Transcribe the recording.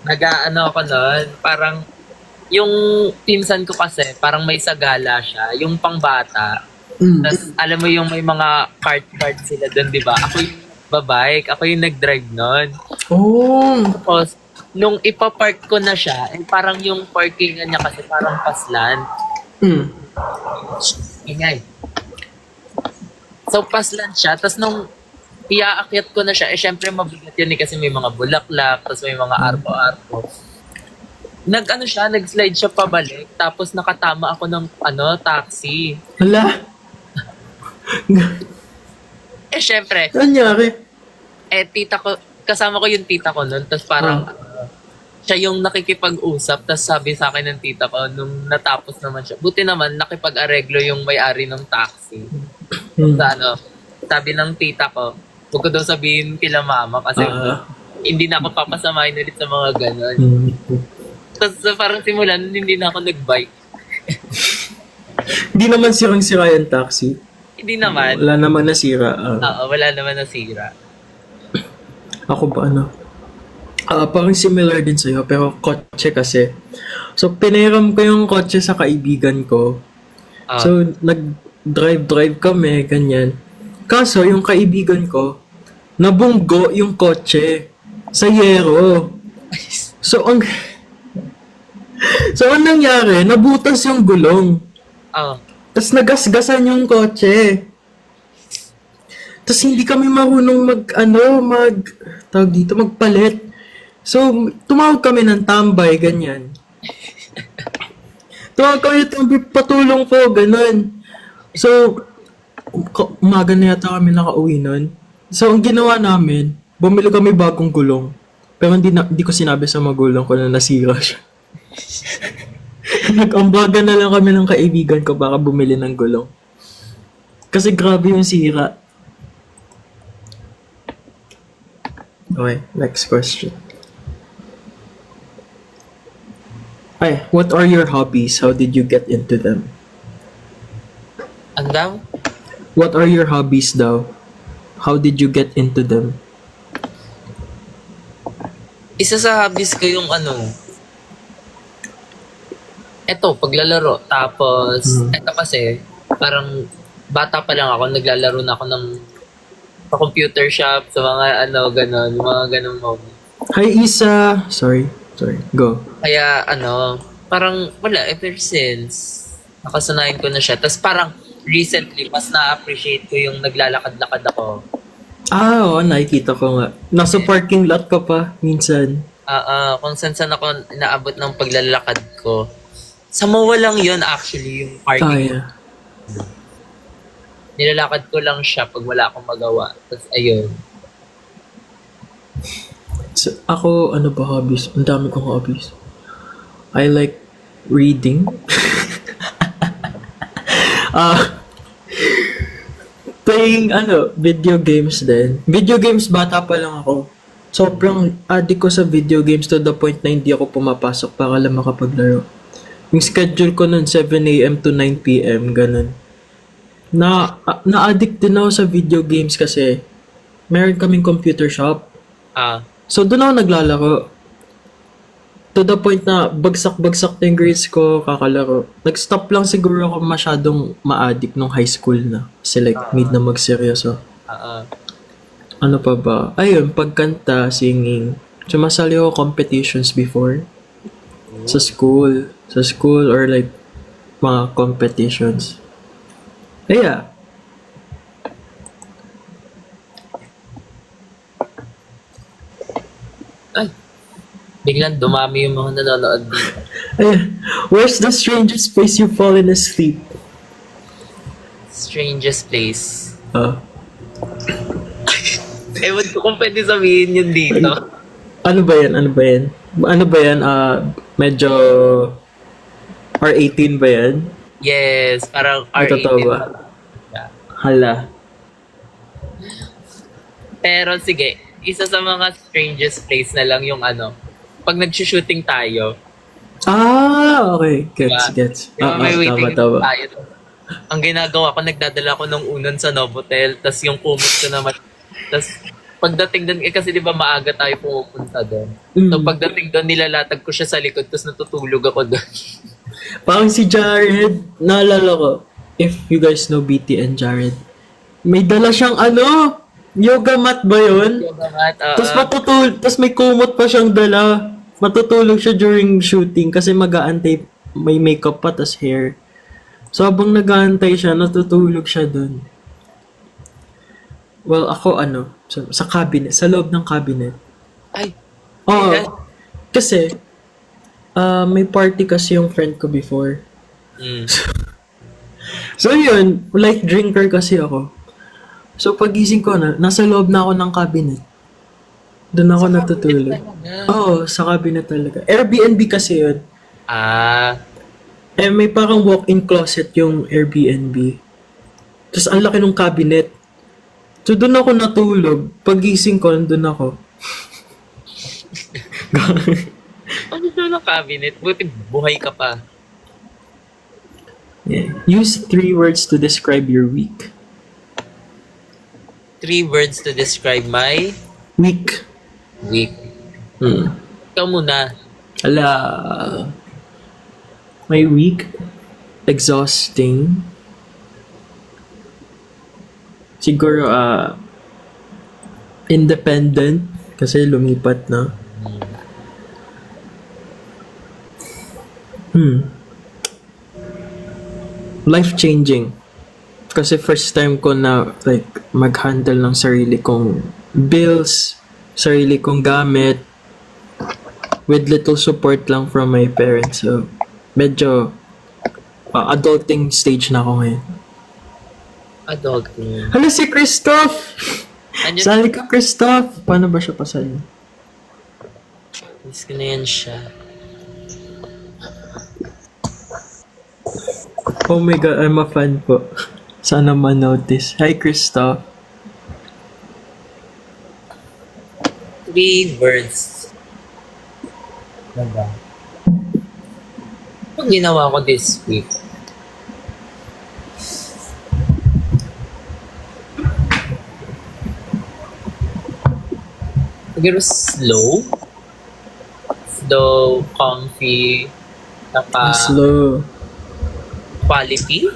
nag-aano ako nun, parang yung pinsan ko kasi, parang may sagala siya, yung pangbata. Mm. Tas alam mo yung may mga kart-kart sila doon, di ba? Ako yung babike, ako yung nag-drive nun. Oh. Tapos, nung ipapark ko na siya, parang yung parkingan niya kasi parang paslan. Mm. Ingay. So, paslan siya. Tapos nung iaakyat ko na siya, syempre mabigat yun kasi may mga bulaklak, tapos may mga arpo-arpo. Nag-ano siya, nag-slide siya pabalik, tapos nakatama ako ng taxi. Hala. Syempre, Nangyari? tita ko, kasama ko yung tita ko nun, tapos parang siya yung nakikipag-usap, tapos sabi sa akin ng tita ko, nung natapos naman siya, buti naman, nakipag-areglo yung may-ari ng taxi. Mm. Sa sabi ng tita ko, huwag ko daw sabihin kila mama kasi hindi na ako papasamahin ulit sa mga ganon. Mm. Tapos parang simulan, hindi na ako nag-bike. Hindi naman sirang-sira yung taxi. Hindi naman. Wala naman nasira. Oo, wala naman nasira. Ako ba ano? Parang similar din sa'yo, pero kotse kasi. So, pinahiram ko yung kotse sa kaibigan ko. Ah, So, nag-drive kami, ganyan. Kaso, yung kaibigan ko, nabunggo yung kotse sa yero. So, ang nangyari, nabutas yung gulong. oh, Tapos nagasgasan yung kotse. Tapos hindi kami marunong tawag dito, magpalit. So, tumawag kami ng tambay, ganyan. Tumawag kami ng tambay, patulong po, ganun. So, umaga na yata kami nakauwi nun. So, ang ginawa namin, bumili kami bagong gulong. Pero hindi ko sinabi sa magulang ko na nasira siya. Nag-ambaga na lang kami ng kaibigan ko para bumili ng gulong. Kasi grabe yung sira. Okay, next question. Ay, what are your hobbies? How did you get into them? ang daw? What are your hobbies daw? How did you get into them? Isa sa hobbies ko yung eto, paglalaro. Tapos, eto kasi, parang bata pa lang ako, naglalaro na ako ng sa computer shop, sa mga ganon, mga ganon moment. Hi, Isa! Sorry. Go. Kaya parang wala, ever since, nakasanayan ko na siya. Tapos parang recently, mas na-appreciate ko yung naglalakad-lakad ako. Oo, nakikita ko nga. Nasa parking lot ka pa, minsan. Kung saan ako naabot ng paglalakad ko. Sa MOA lang yun actually, yung parking. Yeah. Nilalakad ko lang siya pag wala akong magawa. Tapos ayun. So, ako, ano ba hobbies? Ang dami kong hobbies. I like reading. Playing, video games din. Video games, bata pa lang ako. Sobrang addict ko sa video games to the point na hindi ako pumapasok para lang makapaglaro. Yung schedule ko nun, 7 a.m. to 9 p.m., ganun. Na-addict din ako sa video games kasi meron kaming computer shop. So, doon ako naglalaro. To the point na bagsak-bagsak na yung grades ko, kakalaro. Nag-stop lang siguro ako masyadong ma-addict nung high school na. Kasi need na magseryoso. Ano pa ba? Ayun, pagkanta, singing. Sumasali ako competitions before. Sa school. Or mga competitions. Yeah. Ay, biglang dumami yung mga nanonood dito. Ayun. Where's the strangest place you've fallen asleep? Strangest place. Ewan ko kung pwede sabihin yun dito. Ano ba yan? Medyo R18 ba yan? Yes, parang Ay, totoo R18. ba? Hala. Pero sige, isa sa mga strangest place na lang yung pag nag-shooting tayo. Okay. Gets. Diba, may waiting Tama. tayo. Ang ginagawa ko, nagdadala ko ng unan sa Novotel, tas yung kumot ko naman, tas pagdating doon, kasi di ba maaga tayo pumupunta doon. So pagdating doon, nilalatag ko siya sa likod, tapos natutulog ako doon. Parang si Jared, naalala ko, if you guys know BT and Jared, may dala siyang yoga mat ba yun? Tapos may kumot pa siyang dala. Matutulog siya during shooting kasi mag-aantay, may makeup pa, tas hair. So habang nag-aantay siya, natutulog siya dun. Well, ako sa cabinet, sa loob ng cabinet. Ay. Oo. Kasi, may party kasi yung friend ko before. So yun, light drinker kasi ako. So pagising ko nasa loob na ako ng cabinet. Doon ako natutulog. Oo, sa cabinet talaga. Airbnb kasi yun. May parang walk-in closet yung Airbnb. Tapos ang laki ng cabinet. So doon ako natulog. Pagising ko, doon ako. Ano doon ang cabinet? Buti buhay ka pa. Yeah. Use 3 words to describe your week. 3 words to describe my week. Ikaw muna. My week, exhausting. Siguro, independent, kasi lumipat na. Life-changing. Kasi first time ko na mag-handle ng sarili kong bills, sarili kong gamit, with little support lang from my parents. So, medyo adulting stage na ako ngayon. Adulting. Hala, si Christoph! Sali ka, Christoph! Paano ba siya pasali? Miss ko na yan siya. Oh my God, I'm a fan po. Sana ma-notice. Hi, Christoph. 3 words. Diba? Ano ginawa ko this week? Siguro slow, comfy, Slow. quality.